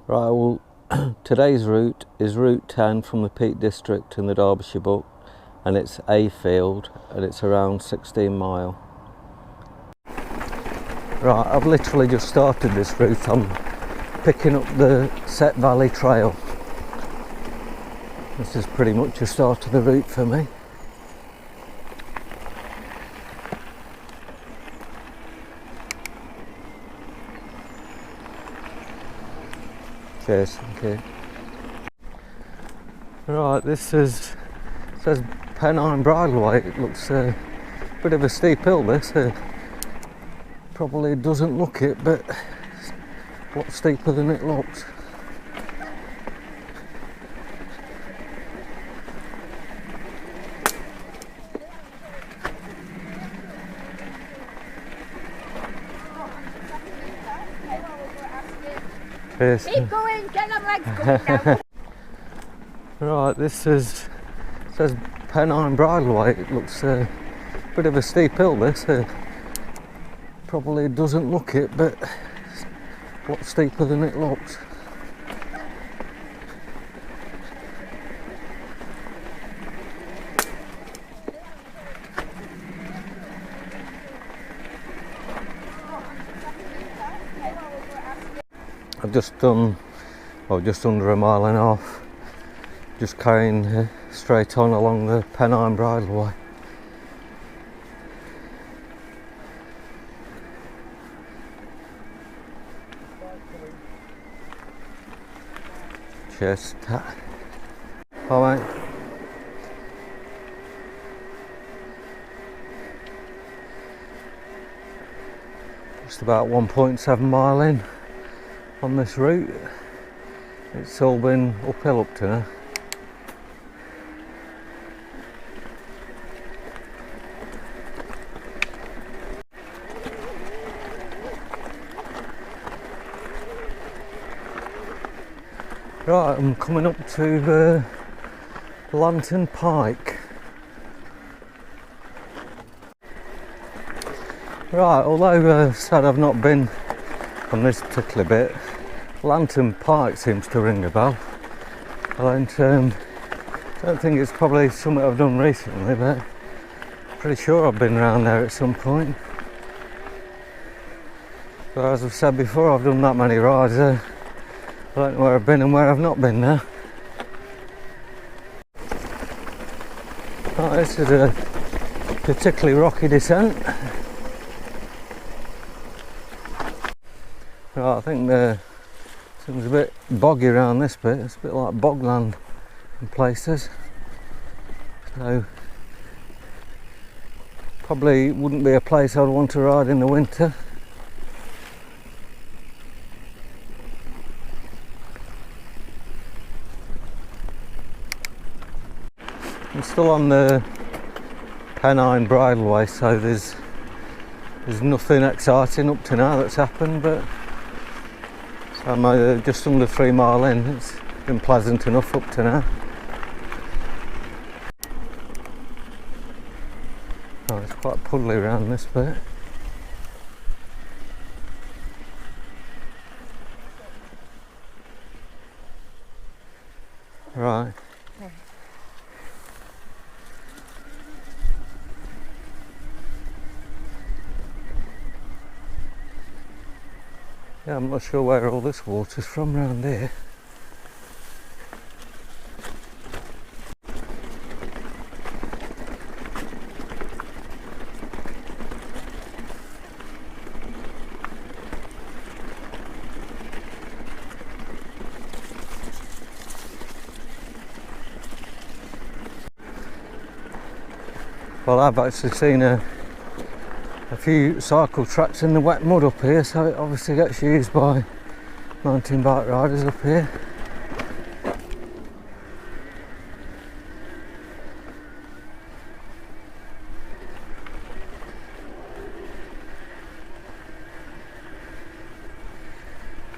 Right, well, today's route is Route 10 from the Peak District in the Derbyshire Book, and it's Hayfield, and it's around 16 mile. Right, I've literally just started this route. I'm picking up the Set Valley Trail. This is pretty much the start of the route for me. Cheers, thank you. Right, says Pennine Bridleway. It looks a bit of a steep hill, this. Probably doesn't look it, but it's a lot steeper than it looks. Cheers. Keep going, get them legs going now. Right, this says Pennine Bridleway. It looks a bit of a steep hill, this. Probably doesn't look it, but it's a lot steeper than it looks. I've just done, just under a mile and a half, just carrying straight on along the Pennine Bridleway. Cheers. All right. Just about 1.7 mile in on this route. It's all been uphill up to now. Right, I'm coming up to Lantern Pike. Right, although said I've not been on this particular bit, Lantern Pike seems to ring a bell. I don't think it's probably something I've done recently, but pretty sure I've been around there at some point. But as I've said before, I've done that many rides. I don't know where I've been and where I've not been now. Right, this is a particularly rocky descent. Right, I think seems a bit boggy around this bit. It's a bit like bogland in places. So probably wouldn't be a place I'd want to ride in the winter. I'm still on the Pennine Bridleway, so there's nothing exciting up to now that's happened, but so I'm just under 3 mile in. It's been pleasant enough up to now. Oh, it's quite puddly around this bit. Right. Yeah, I'm not sure where all this water's from round here. Well, I've actually seen a few cycle tracks in the wet mud up here, so it obviously gets used by mountain bike riders up here.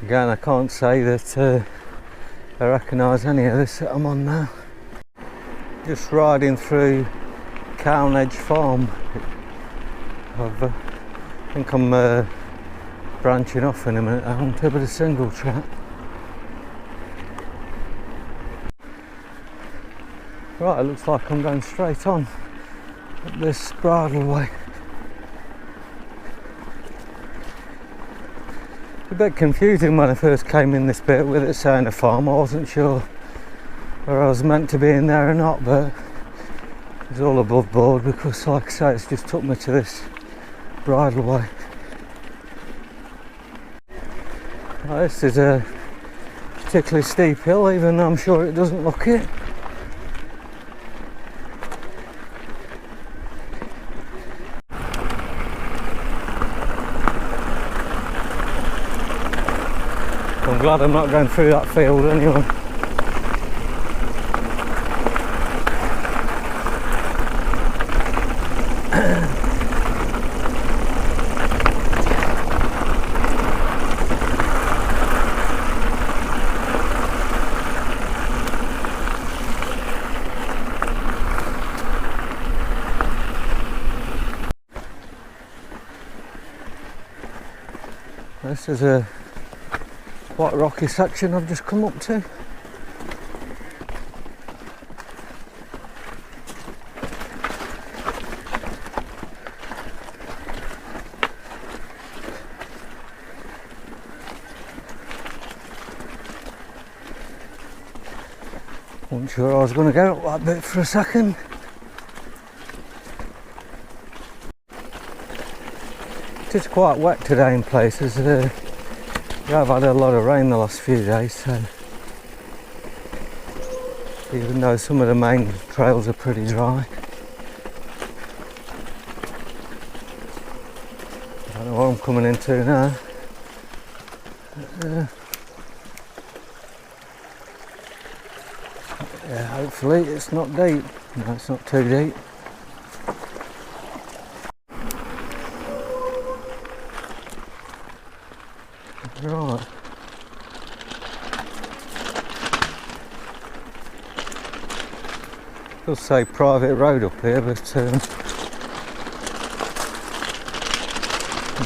Again, I can't say that I recognise any of this that I'm on now. Just riding through Cownedge Farm. I think I'm branching off in a minute onto a bit of single track. Right, it looks like I'm going straight on up this bridleway. A bit confusing when I first came in this bit with it saying a farm. I wasn't sure where I was meant to be in there or not, but it's all above board because, like I say, it's just took me to this bridleway. Now, this is a particularly steep hill, even though I'm sure it doesn't look it. I'm glad I'm not going through that field anyway. This is a quite rocky section I've just come up to. Wasn't sure I was going to go up that bit for a second. It is quite wet today in places. We have had a lot of rain the last few days, so even though some of the main trails are pretty dry. I don't know what I'm coming into now. Yeah, hopefully it's not deep. No, it's not too deep. Right. It'll say private road up here, but I'm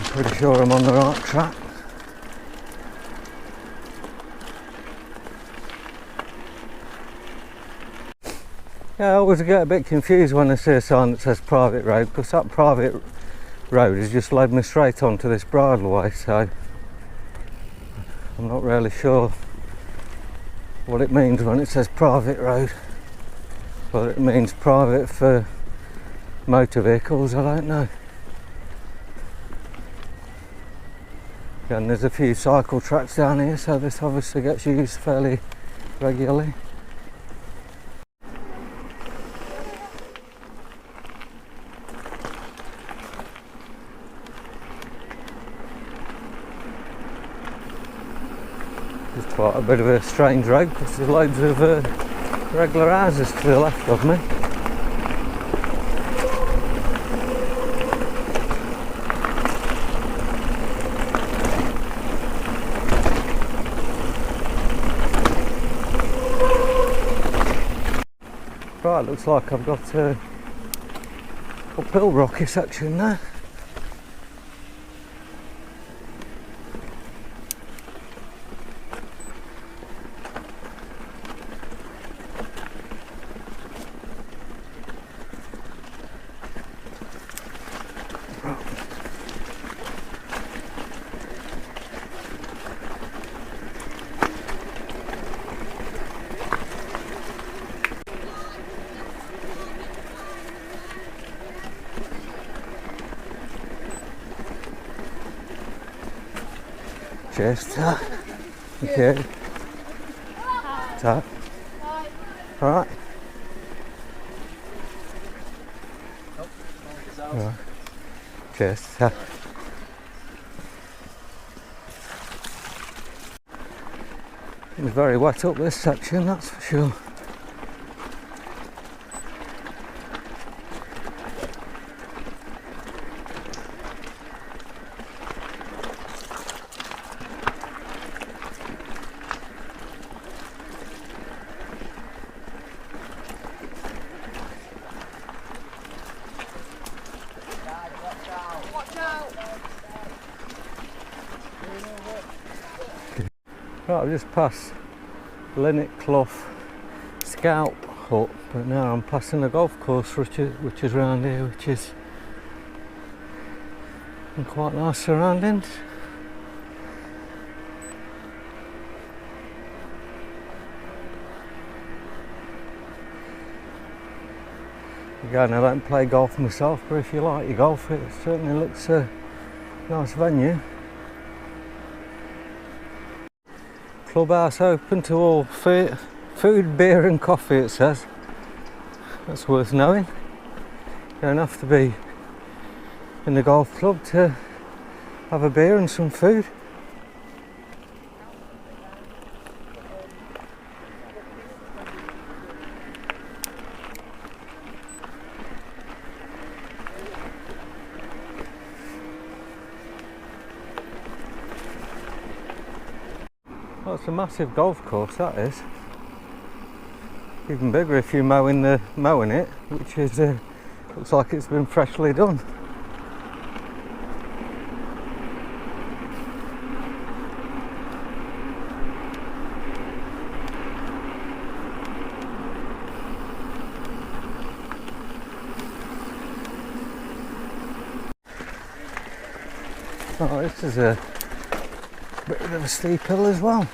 pretty sure I'm on the right track. Yeah, I always get a bit confused when I see a sign that says private road, because that private road has just led me straight onto this bridleway, so I'm not really sure what it means when it says private road. Whether it means private for motor vehicles, I don't know. And there's a few cycle tracks down here, so this obviously gets used fairly regularly. It's quite a bit of a strange road because there's loads of regular houses to the left of me. Right, looks like I've got a uphill rocky section there. Cheers, Ta. Thank you. Ta. Alright. Right. Cheers, Ta. It's very wet up this section, that's for sure. Right, I've just passed Linnet Clough Scout put, but now I'm passing the golf course which is around here, which is in quite nice surroundings. Again, I don't play golf myself, but if you like your golf, it certainly looks a nice venue. Clubhouse open to all food, beer and coffee, it says. That's worth knowing. You don't have to be in the golf club to have a beer and some food. Well, it's a massive golf course, that is. Even bigger if you're mowing it, which is looks like it's been freshly done. Oh, this is a bit of a steep hill as well.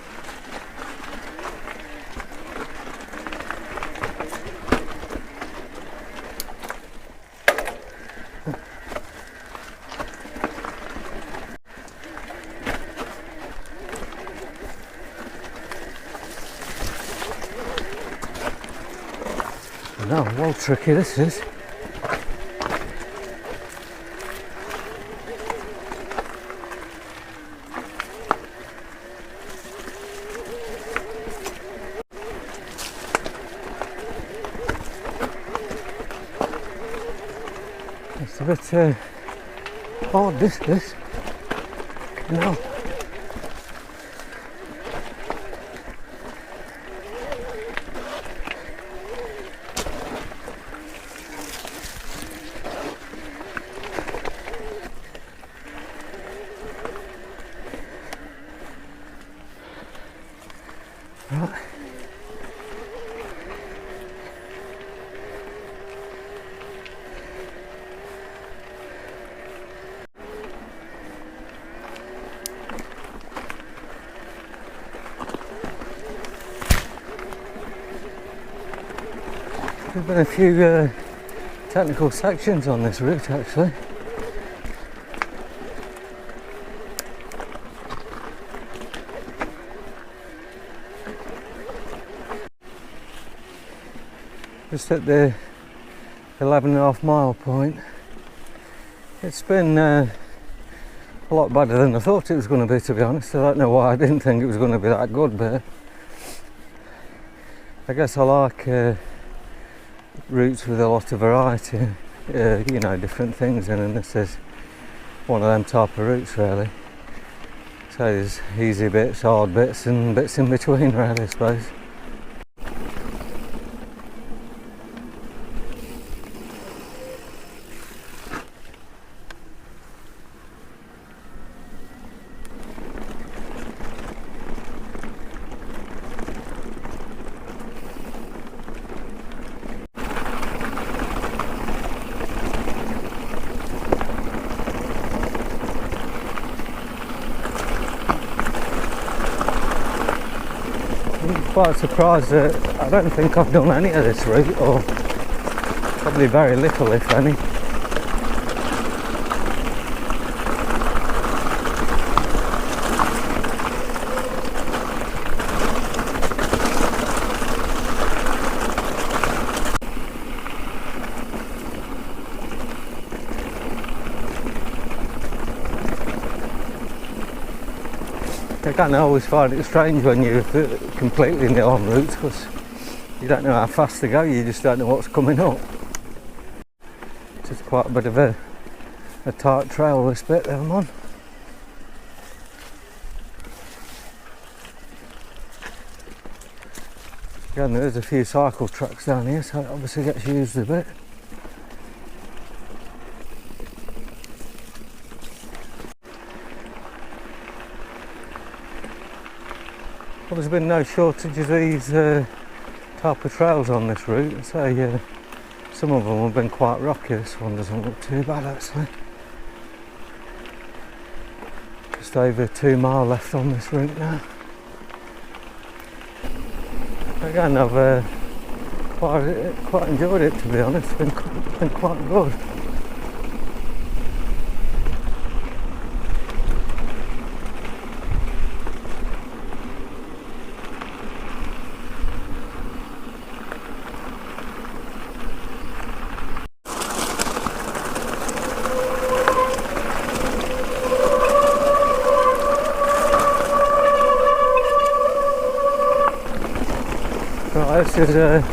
No, well tricky this is. It's a bit odd, this. No. Right. There's been a few technical sections on this route actually. Just at the 11.5 mile point. It's been a lot better than I thought it was going to be, to be honest. I don't know why I didn't think it was going to be that good, but I guess I like routes with a lot of variety, you know, different things in, and this is one of them type of routes really. So there's easy bits, hard bits and bits in between really, I suppose. Quite surprised that I don't think I've done any of this route, or probably very little if any. I always find it strange when you're completely new on routes, because you don't know how fast to go, you just don't know what's coming up. It's just quite a bit of a tight trail this bit that I'm on. Again, there's a few cycle tracks down here, so it obviously gets used a bit. Well, there's been no shortage of these type of trails on this route. So some of them have been quite rocky. This one doesn't look too bad actually. Just over 2 mile left on this route now. Again, I've quite enjoyed it, to be honest. It's been quite good. Right, this is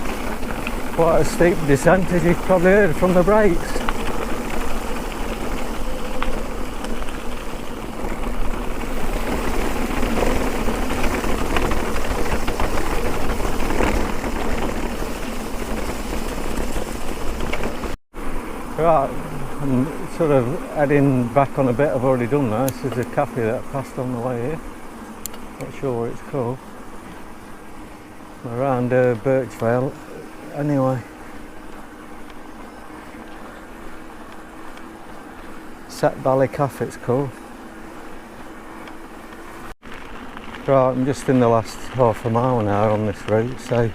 quite a steep descent, as you've probably heard from the brakes. Right, I'm sort of heading back on a bit. I've already done that. This is a cafe that I passed on the way here. Not sure what it's called. Around Birchvale anyway. Set Valley Cafe it's called. Right, I'm just in the last half a mile now on this route, so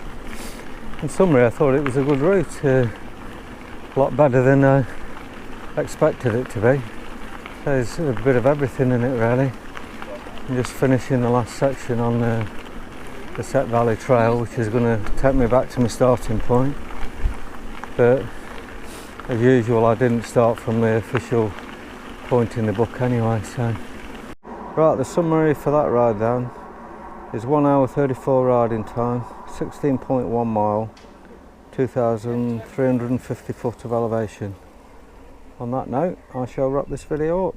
in summary I thought it was a good route, a lot better than I expected it to be. There's a bit of everything in it really. I'm just finishing the last section on the Set Valley Trail, which is going to take me back to my starting point, but as usual I didn't start from the official point in the book anyway. So right, the summary for that ride down is 1 hour 34 riding time, 16.1 mile, 2,350 foot of elevation. On that note, I shall wrap this video up.